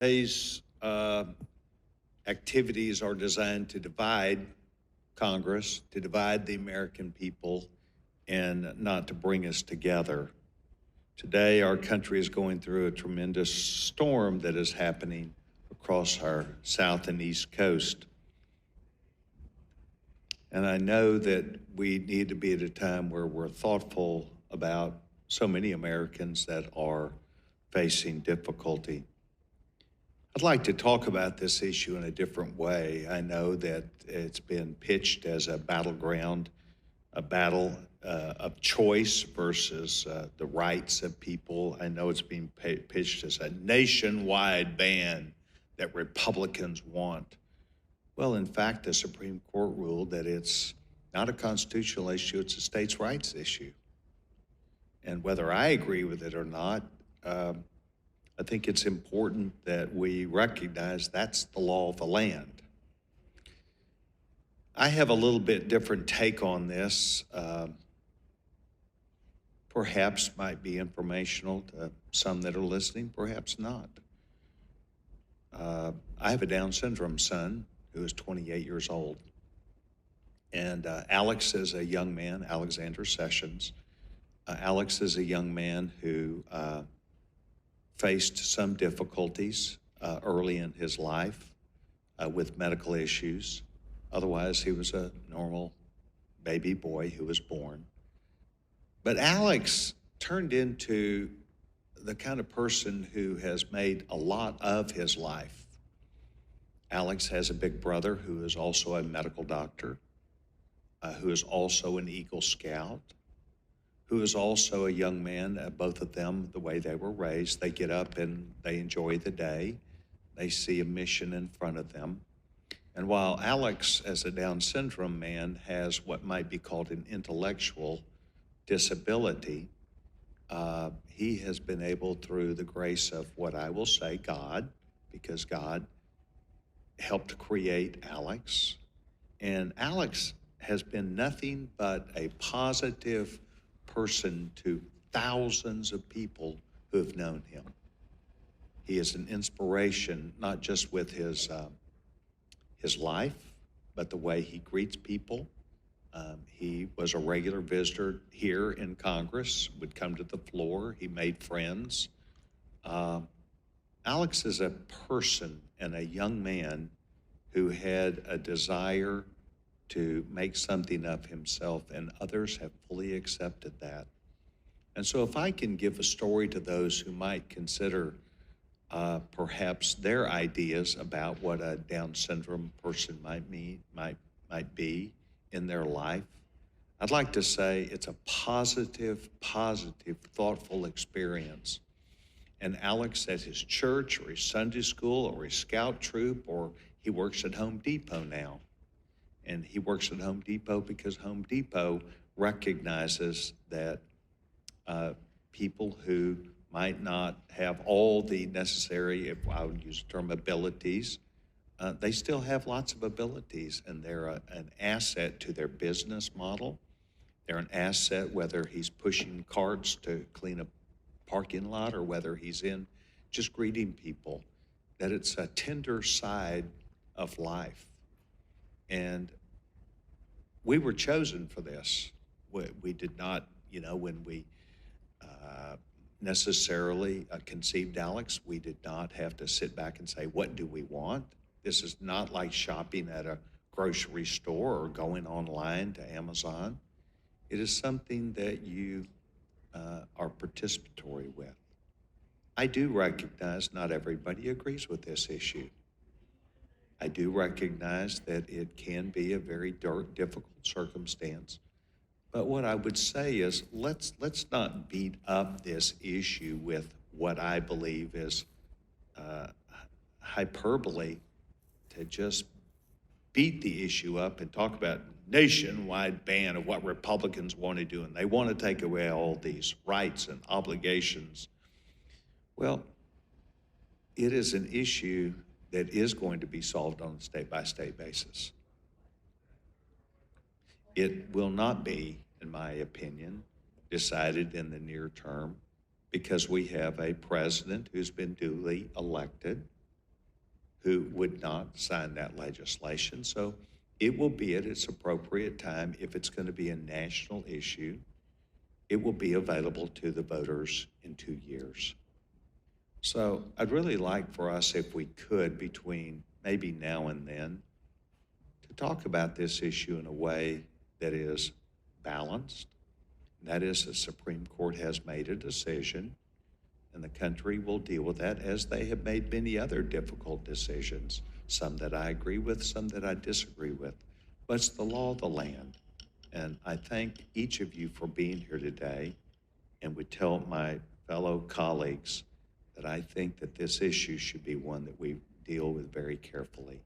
Today's activities are designed to divide Congress, to divide the American people, and not to bring us together. Today, our country is going through a tremendous storm that is happening across our south and east coast. And I know that we need to be at a time where we're thoughtful about so many Americans that are facing difficulty. I'd like to talk about this issue in a different way. I know that it's been pitched as a battleground, a battle of choice versus the rights of people. I know it's being pitched as a nationwide ban that Republicans want. Well, in fact, the Supreme Court ruled that it's not a constitutional issue, it's a states' rights issue. And whether I agree with it or not, I think it's important that we recognize that's the law of the land. I have a little bit different take on this. Perhaps might be informational to some that are listening, perhaps not. I have a Down syndrome son who is 28 years old. And Alex is a young man, Alexander Sessions. Alex is a young man who faced some difficulties early in his life with medical issues. Otherwise, he was a normal baby boy who was born. But Alex turned into the kind of person who has made a lot of his life. Alex has a big brother who is also a medical doctor, who is also an Eagle Scout, who is also a young man. Both of them, the way they were raised, they get up and they enjoy the day. They see a mission in front of them. And while Alex, as a Down syndrome man, has what might be called an intellectual disability, he has been able, through the grace of what I will say, God, because God helped create Alex. And Alex has been nothing but a positive person to thousands of people who have known him. He is an inspiration, not just with his life, but the way he greets people. He was a regular visitor here in Congress, would come to the floor. He made friends. Alex is a person and a young man who had a desire to make something of himself, and others have fully accepted that. And so if I can give a story to those who might consider perhaps their ideas about what a Down syndrome person might be in their life, I'd like to say it's a positive, thoughtful experience. And Alex at his church or his Sunday school or his scout troop, or he works at Home Depot now. And he works at Home Depot because Home Depot recognizes that people who might not have all the necessary, if I would use the term, abilities, they still have lots of abilities, and they're an asset to their business model. They're an asset whether he's pushing carts to clean a parking lot or whether he's in just greeting people, that it's a tender side of life. And we were chosen for this. We did not, when we necessarily conceived Alex, we did not have to sit back and say, what do we want? This is not like shopping at a grocery store or going online to Amazon. It is something that you are participatory with. I do recognize not everybody agrees with this issue. I do recognize that it can be a very difficult circumstance. But what I would say is let's not beat up this issue with what I believe is hyperbole, to just beat the issue up and talk about nationwide ban of what Republicans want to do, and they want to take away all these rights and obligations. Well, it is an issue that is going to be solved on a state-by-state basis. It will not be, in my opinion, decided in the near term because we have a president who's been duly elected. who would not sign that legislation. So it will be at its appropriate time. If it's going to be a national issue, it will be available to the voters in 2 years. So I'd really like for us, if we could, between maybe now and then, to talk about this issue in a way that is balanced. That is, the Supreme Court has made a decision, and the country will deal with that as they have made many other difficult decisions, some that I agree with, some that I disagree with. But it's the law of the land. And I thank each of you for being here today, and would tell my fellow colleagues that I think that this issue should be one that we deal with very carefully.